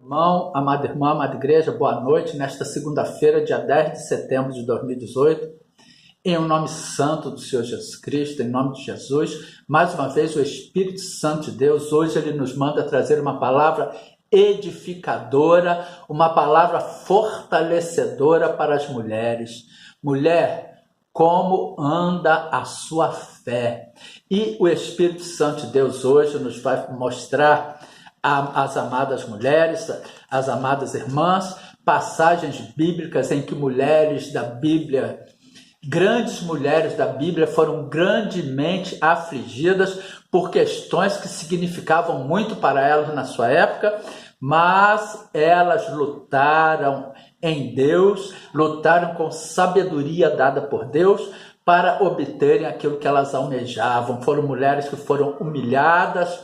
Irmão, amada irmã, amada igreja, boa noite. Nesta segunda-feira, dia 10 de setembro de 2018, em nome santo do Senhor Jesus Cristo, em nome de Jesus, mais uma vez o Espírito Santo de Deus, hoje ele nos manda trazer uma palavra edificadora, uma palavra fortalecedora para as mulheres. Mulher, como anda a sua fé? E o Espírito Santo de Deus hoje nos vai mostrar as amadas mulheres, as amadas irmãs, passagens bíblicas em que mulheres da Bíblia, grandes mulheres da Bíblia, foram grandemente afligidas por questões que significavam muito para elas na sua época, mas elas lutaram em Deus, lutaram com sabedoria dada por Deus para obterem aquilo que elas almejavam. Foram mulheres que foram humilhadas,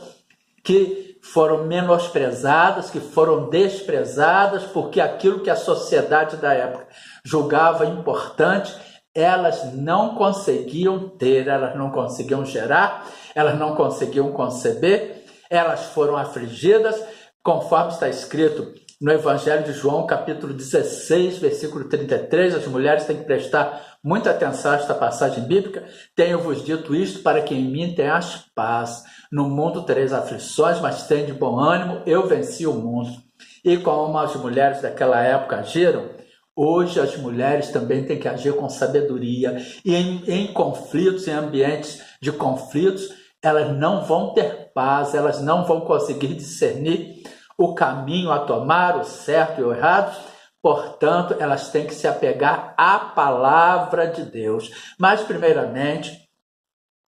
que foram menosprezadas, que foram desprezadas, porque aquilo que a sociedade da época julgava importante, elas não conseguiam ter, elas não conseguiam gerar, elas não conseguiam conceber, elas foram afligidas, conforme está escrito no Evangelho de João, capítulo 16, versículo 33, as mulheres têm que prestar muita atenção a esta passagem bíblica. Tenho-vos dito isto para que em mim tenhas paz. No mundo tereis aflições, mas tem de bom ânimo, eu venci o mundo. E como as mulheres daquela época agiram, hoje as mulheres também têm que agir com sabedoria. E em conflitos, em ambientes de conflitos, elas não vão ter paz, elas não vão conseguir discernir o caminho a tomar, o certo e o errado. Portanto, elas têm que se apegar à palavra de Deus. Mas, primeiramente,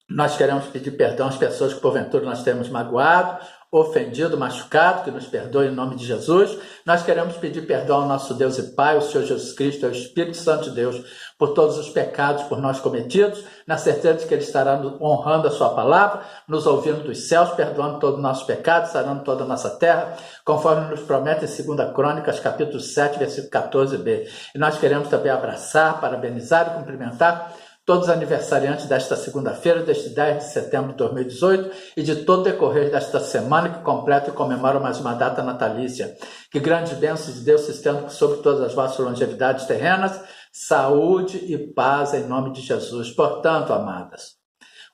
nós queremos pedir perdão às pessoas que porventura nós temos magoado, ofendido, machucado, que nos perdoe em nome de Jesus. Nós queremos pedir perdão ao nosso Deus e Pai, o Senhor Jesus Cristo, ao Espírito Santo de Deus, por todos os pecados por nós cometidos, na certeza de que Ele estará honrando a sua palavra, nos ouvindo dos céus, perdoando todos os nossos pecados, sarando toda a nossa terra, conforme nos promete em 2 Crônicas, capítulo 7, versículo 14b. E nós queremos também abraçar, parabenizar e cumprimentar todos os aniversariantes desta segunda-feira, deste 10 de setembro de 2018 e de todo o decorrer desta semana que completa e comemora mais uma data natalícia. Que grandes bênçãos de Deus se estendam sobre todas as vossas longevidades terrenas, saúde e paz em nome de Jesus. Portanto, amadas,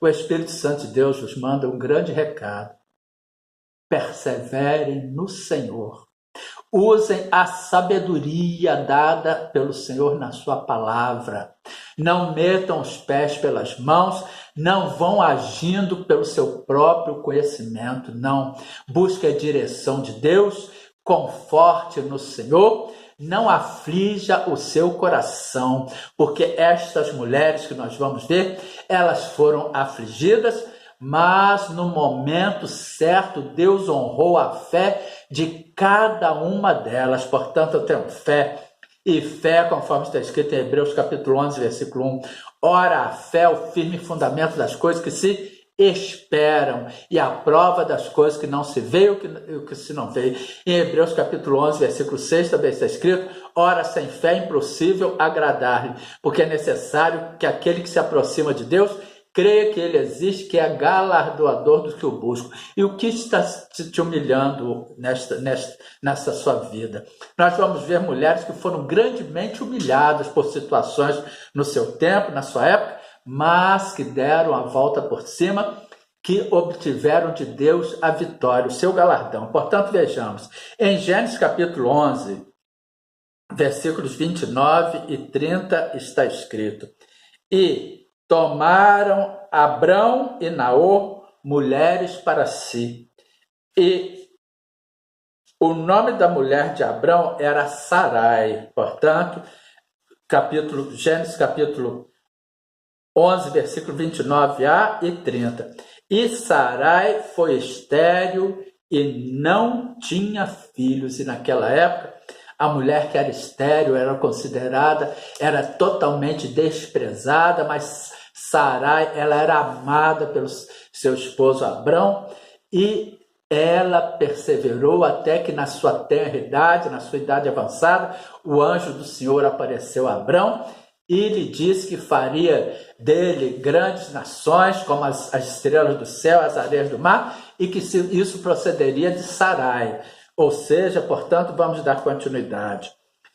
o Espírito Santo de Deus vos manda um grande recado. Perseverem no Senhor. Usem a sabedoria dada pelo Senhor na sua palavra. Não metam os pés pelas mãos, não vão agindo pelo seu próprio conhecimento, não. Busque a direção de Deus, conforte no Senhor, não aflija o seu coração, porque estas mulheres que nós vamos ver, elas foram afligidas, mas no momento certo Deus honrou a fé de cada uma delas. Portanto, eu tenho fé, e fé, conforme está escrito em Hebreus capítulo 11, versículo 1, ora, a fé é o firme fundamento das coisas que se esperam e a prova das coisas que não se vê o que se não vê. Em Hebreus capítulo 11, versículo 6 também está escrito, ora, sem fé é impossível agradar-lhe, porque é necessário que aquele que se aproxima de Deus creia que Ele existe, que é galardoador dos que o buscam. E o que está te humilhando nessa sua vida? Nós vamos ver mulheres que foram grandemente humilhadas por situações no seu tempo, na sua época, mas que deram a volta por cima, que obtiveram de Deus a vitória, o seu galardão. Portanto, vejamos, em Gênesis capítulo 11, versículos 29 e 30 está escrito, e tomaram Abrão e Naor mulheres para si. E o nome da mulher de Abrão era Sarai. Portanto, Gênesis capítulo 11, versículo 29a e 30. E Sarai foi estéril e não tinha filhos. E naquela época, a mulher que era estéril era considerada, era totalmente desprezada, mas Sarai, ela era amada pelo seu esposo Abrão e ela perseverou até que na sua tenra idade, na sua idade avançada, o anjo do Senhor apareceu a Abrão e lhe disse que faria dele grandes nações, como as estrelas do céu, as areias do mar, e que isso procederia de Sarai. Ou seja, portanto, vamos dar continuidade.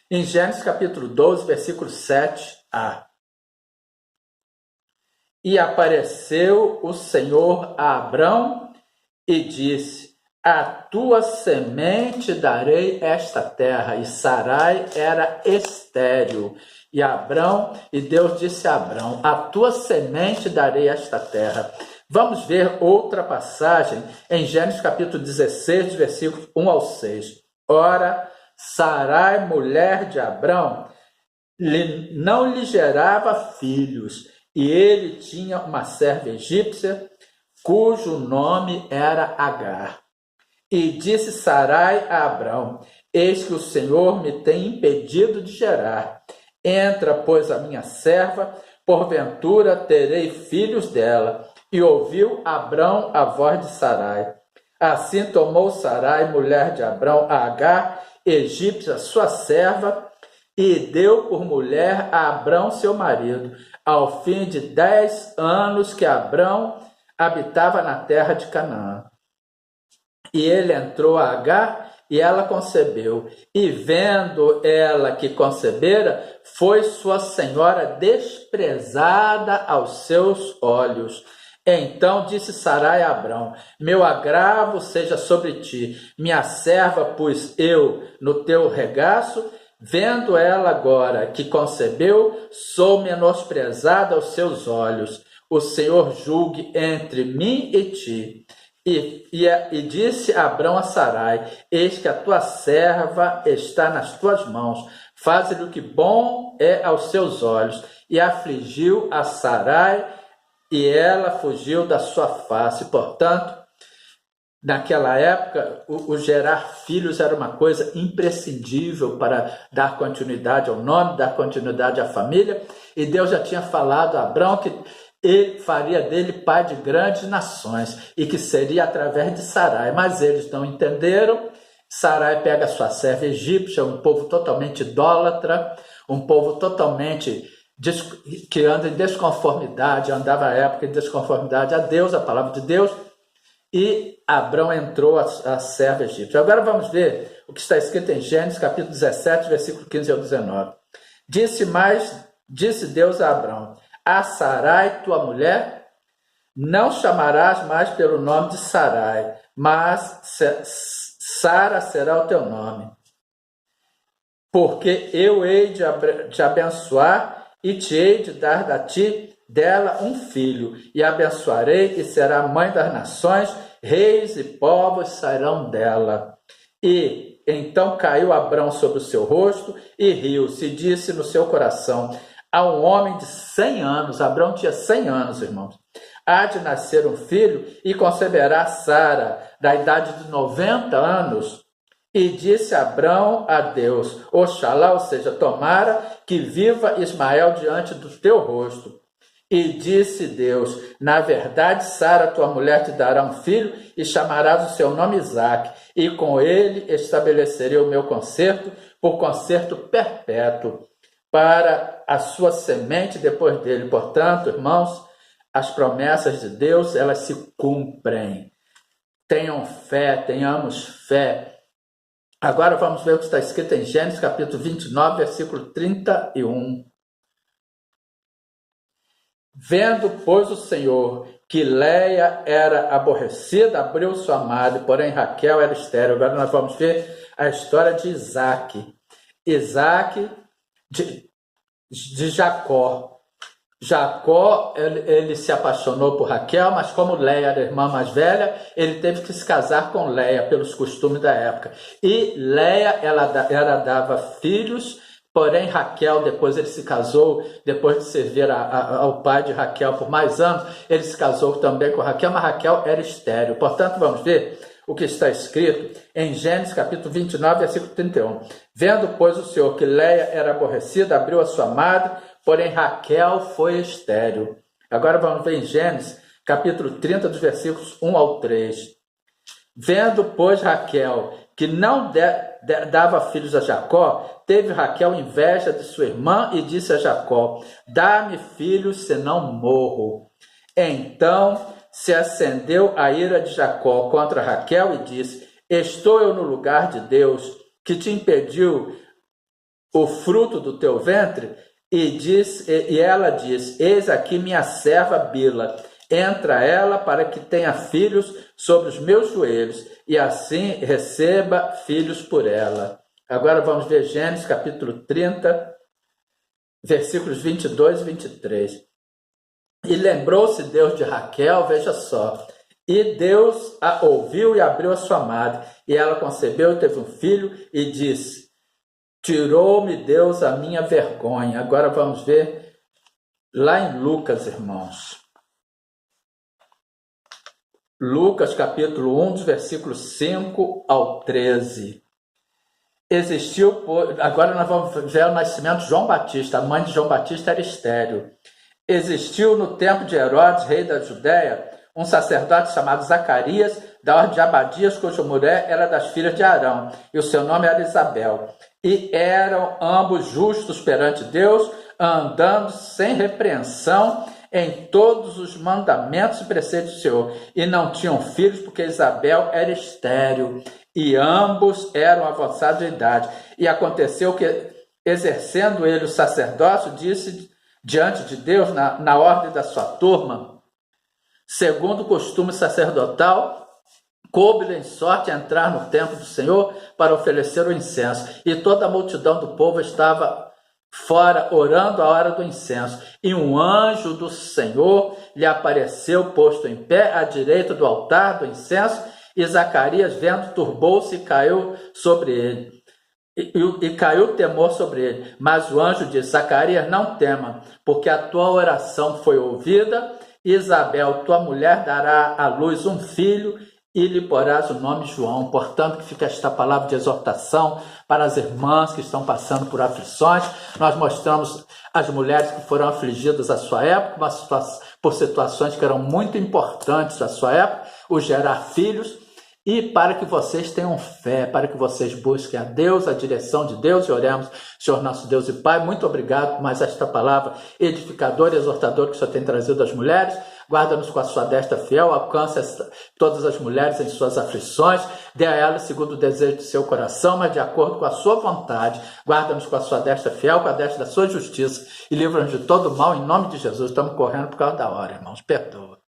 Em Gênesis capítulo 12, versículo 7a. E apareceu o Senhor a Abrão e disse: a tua semente darei esta terra. E Sarai era estéril. E Deus disse a Abrão: a tua semente darei esta terra. Vamos ver outra passagem em Gênesis capítulo 16, versículos 1 ao 6. Ora, Sarai, mulher de Abrão, não lhe gerava filhos, e ele tinha uma serva egípcia, cujo nome era Agar. E disse Sarai a Abrão: eis que o Senhor me tem impedido de gerar. Entra, pois, a minha serva, porventura terei filhos dela. E ouviu Abrão a voz de Sarai. Assim tomou Sarai, mulher de Abrão, a Agar, egípcia, sua serva, e deu por mulher a Abrão, seu marido, ao fim de 10 anos que Abrão habitava na terra de Canaã. E ele entrou a Agar, e ela concebeu. E vendo ela que concebera, foi sua senhora desprezada aos seus olhos. Então disse Sarai a Abrão: meu agravo seja sobre ti, minha serva pus eu no teu regaço. Vendo ela agora que concebeu, sou menosprezada aos seus olhos. O Senhor julgue entre mim e ti. E disse Abrão a Sarai: eis que a tua serva está nas tuas mãos, faze-lhe o que bom é aos seus olhos. E afligiu a Sarai, e ela fugiu da sua face. Portanto, naquela época, o gerar filhos era uma coisa imprescindível para dar continuidade ao nome, dar continuidade à família. E Deus já tinha falado a Abrão que ele faria dele pai de grandes nações e que seria através de Sarai. Mas eles não entenderam. Sarai pega sua serva egípcia, um povo totalmente idólatra, um povo totalmente que anda em desconformidade, andava à época em desconformidade a Deus, a palavra de Deus. E Abrão entrou a serva egípcia. Agora vamos ver o que está escrito em Gênesis capítulo 17, versículo 15 ao 19. Disse Deus a Abrão: a Sarai, tua mulher, não chamarás mais pelo nome de Sarai, mas Sara será o teu nome. Porque eu hei de abençoar e te hei de dar a ti dela um filho, e abençoarei, e será mãe das nações, reis e povos sairão dela. E então caiu Abrão sobre o seu rosto e riu-se, e disse no seu coração: a um homem de 100 anos, Abrão tinha 100 anos, irmãos, há de nascer um filho, e conceberá Sara, da idade de 90 anos. E disse Abrão a Deus: oxalá, ou seja, tomara que viva Ismael diante do teu rosto. E disse Deus: na verdade, Sara, tua mulher, te dará um filho, e chamarás o seu nome Isaque, e com ele estabelecerei o meu concerto, por concerto perpétuo, para a sua semente depois dele. Portanto, irmãos, as promessas de Deus, elas se cumprem. Tenham fé, tenhamos fé. Agora vamos ver o que está escrito em Gênesis capítulo 29, versículo 31. Vendo, pois, o Senhor que Leia era aborrecida, abriu sua madre, porém Raquel era estéril. Agora nós vamos ver a história de Isaque. Isaque de Jacó. Jacó, ele se apaixonou por Raquel, mas como Leia era a irmã mais velha, ele teve que se casar com Leia, pelos costumes da época. E Leia, ela dava filhos, porém Raquel, depois ele se casou, depois de servir ao pai de Raquel por mais anos, ele se casou também com Raquel, mas Raquel era estéril. Portanto, vamos ver o que está escrito em Gênesis capítulo 29, versículo 31. Vendo, pois, o Senhor que Leia era aborrecida, abriu a sua madre, porém Raquel foi estéril. Agora vamos ver em Gênesis, capítulo 30, dos versículos 1 ao 3. Vendo, pois, Raquel, que não dava filhos a Jacó, teve Raquel inveja de sua irmã e disse a Jacó: dá-me filhos, senão morro. Então se acendeu a ira de Jacó contra Raquel e disse: Estou eu no lugar de Deus que te impediu o fruto do teu ventre? E ela diz: eis aqui minha serva Bila, entra ela para que tenha filhos sobre os meus joelhos, e assim receba filhos por ela. Agora vamos ver Gênesis capítulo 30, versículos 22 e 23. E lembrou-se Deus de Raquel, veja só, e Deus a ouviu e abriu a sua madre, e ela concebeu e teve um filho, e disse: tirou-me Deus a minha vergonha. Agora vamos ver lá em Lucas, irmãos. Lucas capítulo 1, dos versículos 5 ao 13. Agora nós vamos ver o nascimento de João Batista. A mãe de João Batista era estéril. Existiu no tempo de Herodes, rei da Judéia, um sacerdote chamado Zacarias, da ordem de Abadias, cuja mulher era das filhas de Arão, e o seu nome era Isabel. E eram ambos justos perante Deus, andando sem repreensão em todos os mandamentos e preceitos do Senhor. E não tinham filhos, porque Isabel era estéril, e ambos eram avançados de idade. E aconteceu que, exercendo ele o sacerdócio, disse diante de Deus, na ordem da sua turma, segundo o costume sacerdotal, coube-lhe em sorte entrar no templo do Senhor para oferecer o incenso. E toda a multidão do povo estava fora orando a hora do incenso. E um anjo do Senhor lhe apareceu posto em pé à direita do altar do incenso. E Zacarias, vendo, turbou-se e caiu sobre ele. E caiu temor sobre ele. Mas o anjo disse: Zacarias, não tema, porque a tua oração foi ouvida. Isabel, tua mulher, dará à luz um filho, e lhe porás o nome João. Portanto, que fica esta palavra de exortação para as irmãs que estão passando por aflições. Nós mostramos as mulheres que foram afligidas à sua época, por situações que eram muito importantes à sua época, o gerar filhos. E para que vocês tenham fé, para que vocês busquem a Deus, a direção de Deus, e oremos, Senhor nosso Deus e Pai, muito obrigado por mais esta palavra edificadora e exortadora que o Senhor tem trazido às mulheres. Guarda-nos com a sua destra fiel, alcance todas as mulheres em suas aflições, dê a elas segundo o desejo do seu coração, mas de acordo com a sua vontade. Guarda-nos com a sua destra fiel, com a destra da sua justiça, e livra-nos de todo mal, em nome de Jesus. Estamos correndo por causa da hora, irmãos, perdoa.